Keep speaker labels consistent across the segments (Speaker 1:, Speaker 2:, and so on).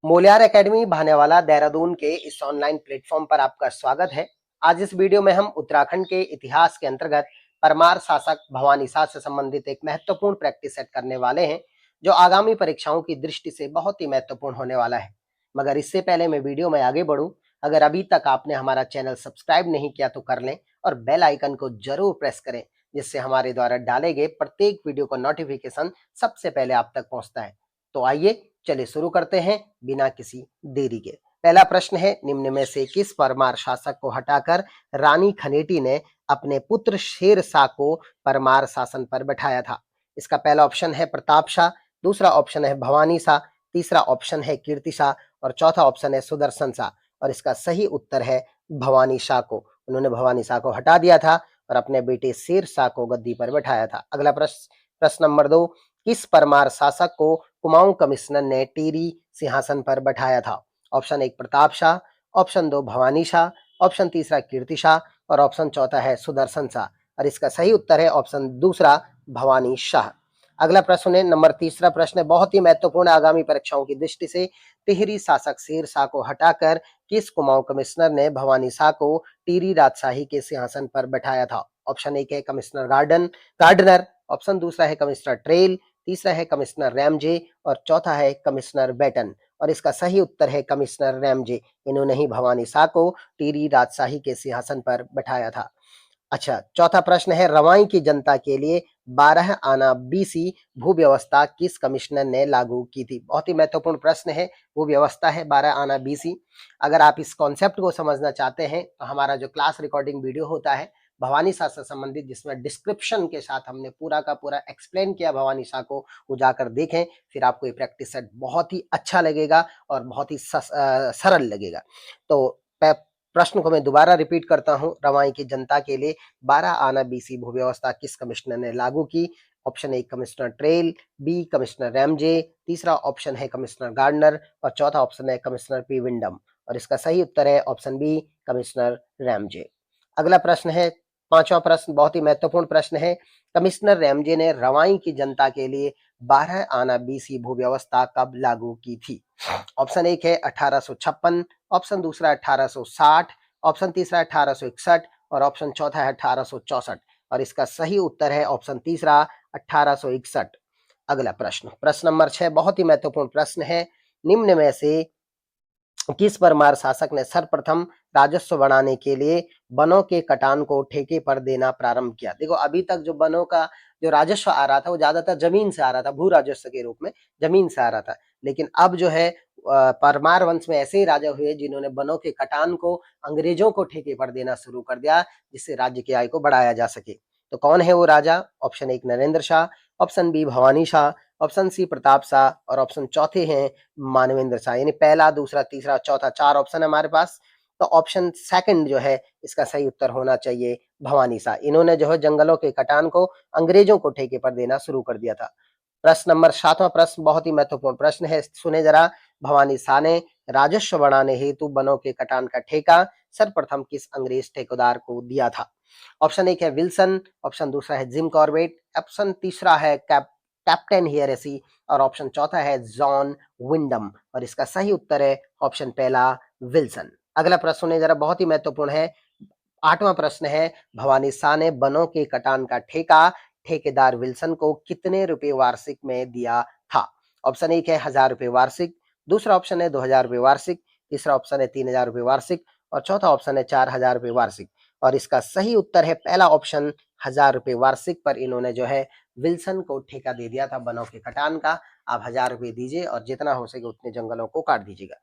Speaker 1: मोलियार academy भानेवाला Dehradun के इस online platform पर आपका स्वागत है। आज इस वीडियो में हम उत्तराखंड के इतिहास के अंतर्गत परमार शासक भवानी शाह से संबंधित एक महत्वपूर्ण प्रैक्टिस सेट करने वाले हैं, जो आगामी परीक्षाओं की दृष्टि से बहुत ही महत्वपूर्ण होने वाला है। मगर इससे पहले मैं वीडियो में आगे बढ़ूं, अगर अभी तक आपने हमारा चैनल सब्सक्राइब नहीं किया तो कर लें और बेल आइकन को जरूर प्रेस करें, जिससे हमारे द्वारा डाले गए प्रत्येक वीडियो का नोटिफिकेशन सबसे पहले आप तक पहुंचता है। तो आइए चलिए शुरू करते हैं बिना किसी देरी के। पहला प्रश्न है, निम्न में से किस परमार शासक को हटाकर रानी खनेटी ने अपने पुत्र शेर शाह को परमार शासन पर बैठाया था? इसका पहला ऑप्शन है प्रताप शाह, दूसरा ऑप्शन है भवानी शाह, तीसरा ऑप्शन है कीर्ति शाह और चौथा ऑप्शन है सुदर्शन शाह। और इसका सही उत्तर है भवानी शाह को। उन्होंने भवानी शाह को हटा दिया था और अपने बेटे शेर शाह को गद्दी पर बैठाया था। अगला प्रश्न नंबर 2, किस परमार शासक को कुमाऊं कमिश्नर ने टिहरी सिंहासन पर बैठाया था? Option 1 Pratap Shah, option 2 Bhavani Shah, option तीसरा कीर्ति शाह और ऑप्शन चौथा है सुदर्शन शाह। और इसका सही उत्तर है ऑप्शन दूसरा भवानी शाह। अगला प्रश्न है नंबर तीसरा प्रश्न है, बहुत ही महत्वपूर्ण आगामी परीक्षाओं की दृष्टि से। टिहरी शासक शेर शाह को हटाकर किस कुमाऊं कमिश्नर ने भवानी शाह को टिहरी राजशाही के सिंहासन पर बैठाया था? ऑप्शन 1 है कमिश्नर गार्डनर, ऑप्शन दूसरा है कमिश्नर ट्रेल, तीसरा है कमिश्नर रैमजे और चौथा है कमिश्नर बेटन। और इसका सही उत्तर है कमिश्नर रैमजे। इन्होंने ही भवानी शाह को टिहरी राजशाही के सिंहासन पर बैठाया था। अच्छा, चौथा प्रश्न है, रवाई की जनता के लिए 12 आना बीसी भू व्यवस्था किस कमिश्नर ने लागू की थी? बहुत ही महत्वपूर्ण प्रश्न है। वो व्यवस्था है 12 आना बीसी। अगर आप इस कॉन्सेप्ट को समझना चाहते हैं तो हमारा जो क्लास रिकॉर्डिंग वीडियो होता है भवानी शाह से संबंधित, जिसमें डिस्क्रिप्शन के साथ हमने पूरा का पूरा एक्सप्लेन किया भवानी शाह को, वो जाकर देखें। फिर आपको ये प्रैक्टिस सेट बहुत ही अच्छा लगेगा और बहुत ही सरल लगेगा। तो प्रश्न को मैं दोबारा रिपीट करता हूं, रवाई की जनता के लिए 12 आना बीसी भू व्यवस्था किस कमिश्नर ने लागू की? Option 1 commissioner Traill, B commissioner Ramsay, तीसरा ऑप्शन है कमिश्नर गार्डनर और चौथा ऑप्शन है कमिश्नर पी विंडम। और इसका सही उत्तर है ऑप्शन बी कमिश्नर रैमजे। अगला प्रश्न है, पांचवा प्रश्न बहुत ही महत्वपूर्ण प्रश्न है। कमिश्नर रैमजे ने रवाई की जनता के लिए 12 आना बीसी भू व्यवस्था कब लागू की थी? ऑप्शन 1 है 1856, ऑप्शन दूसरा 1860, ऑप्शन तीसरा 1861 और ऑप्शन चौथा है 1864। और इसका सही उत्तर है ऑप्शन तीसरा 1861। अगला प्रश्न नंबर 6 बहुत ही महत्वपूर्ण प्रश्न है। निम्न में से किस परमार शासक ने सर्वप्रथम राजस्व बढ़ाने के लिए वनों के कटान को ठेके पर देना प्रारंभ किया? देखो, अभी तक जो वनों का जो राजस्व आ रहा था वो ज्यादातर जमीन से आ रहा था, भू राजस्व के रूप में जमीन से आ रहा था। लेकिन अब जो है परमार वंश में ऐसे ही राजा हुए जिन्होंने वनों के कटान को अंग्रेजों को ठेके पर देना शुरू कर दिया, जिससे राज्य की आय को बढ़ाया जा सके। तो कौन है वो राजा? Option 1 Narendra Shah, option B Bhavani Shah, option C Pratap Shah और ऑप्शन चौथे हैं मानवेंद्र शाह। यानी पहला, दूसरा, तीसरा, चौथा, 4 ऑप्शन है हमारे पास। तो ऑप्शन सेकंड जो है इसका सही उत्तर होना चाहिए भवानी शाह। इन्होंने जो है जंगलों के कटान को अंग्रेजों को ठेके पर देना शुरू कर दिया था। प्रश्न नंबर 7वां प्रश्न बहुत ही महत्वपूर्ण प्रश्न है, सुने जरा। भवानी शाह ने राजस्व बढ़ाने हेतु वनों के कटान का ठेका सर्वप्रथम किस अंग्रेज ठेकेदार को दिया था? ऑप्शन 1 है विल्सन, ऑप्शन दूसरा है जिम कॉर्बेट, ऑप्शन तीसरा है कैप्टन हियरेसी और ऑप्शन चौथा है जॉन विंडम। और इसका सही उत्तर है ऑप्शन पहला विल्सन। अगला प्रश्न है जरा, बहुत ही महत्वपूर्ण है। 8वां प्रश्न है, भवानी शाह ने वनों के कटान का ठेका ठेकेदार विल्सन को कितने रुपए वार्षिक में दिया था? ऑप्शन 1 है 1000 रुपए वार्षिक, दूसरा ऑप्शन है 2000 रुपए वार्षिक, तीसरा ऑप्शन है 3000 रुपए वार्षिक और चौथा ऑप्शन है 4000 रुपए वार्षिक। और इसका सही उत्तर है पहला ऑप्शन 1000 रुपए वार्षिक पर इन्होंने जो है विल्सन को ठेका दे दिया था वनों के कटान का। आप 1000 रुपए दीजिए और जितना हो सके उतने जंगलों को काट दीजिएगा।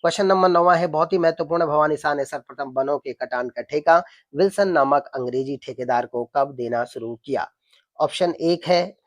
Speaker 1: क्वेश्चन नंबर 9 है, बहुत ही महत्वपूर्ण। भवानी शाह ने सर्वप्रथम वनों के कटान का ठेका विल्सन नामक अंग्रेजी ठेकेदार को कब देना शुरू किया? ऑप्शन 1 है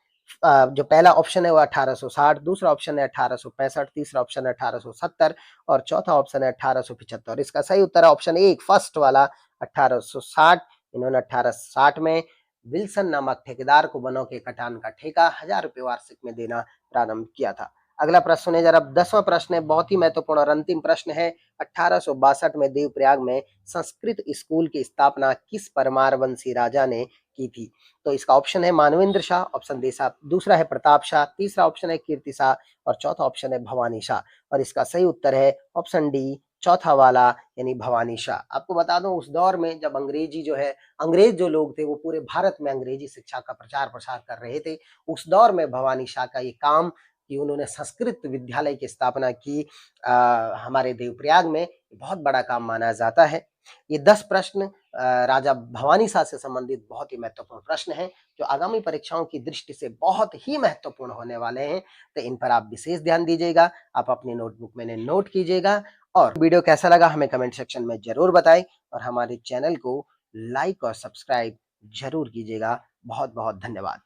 Speaker 1: जो पहला ऑप्शन है वो 1860, दूसरा ऑप्शन है 1865, तीसरा ऑप्शन है 1870 और चौथा ऑप्शन है 1875। इसका सही उत्तर है ऑप्शन 1 फर्स्ट वाला 1860। इन्होंने 1860 में विल्सन नामक ठेकेदार को वनों के कटान का ठेका 1000 रुपए वार्षिक में देना प्रारंभ किया था। अगला प्रश्न सुनिए जरा, 10वां प्रश्न है, बहुत ही महत्वपूर्ण और अंतिम प्रश्न है। 1862 में देवप्रयाग में संस्कृत स्कूल की स्थापना किस परमार वंशी राजा ने की थी? तो इसका ऑप्शन है मानवेंद्र शाह, ऑप्शन दूसरा है प्रताप शाह, तीसरा ऑप्शन है कीर्ति शाह और चौथा ऑप्शन है भवानी शाह। और इसका सही उत्तर है ऑप्शन डी, चौथा वाला, यानी भवानी शाह। आपको बता दूं, उस दौर में जब अंग्रेजी जो है, अंग्रेज जो लोग थे वो पूरे भारत में अंग्रेजी शिक्षा का प्रचार प्रसार कर रहे थे, उस दौर में भवानी शाह का ये काम कि उन्होंने संस्कृत विद्यालय की स्थापना की हमारे देवप्रयाग में, बहुत बड़ा काम माना जाता है। ये 10 प्रश्न राजा भवानी शाह से संबंधित बहुत ही महत्वपूर्ण प्रश्न हैं, जो आगामी परीक्षाओं की दृष्टि से बहुत ही महत्वपूर्ण होने वाले हैं। तो इन पर आप विशेष ध्यान दीजिएगा, आप अपनी नोटबुक में नोट कीजिएगा। और वीडियो कैसा लगा हमें कमेंट सेक्शन में जरूर बताएं और हमारे चैनल को लाइक और सब्सक्राइब जरूर कीजिएगा। बहुत बहुत धन्यवाद।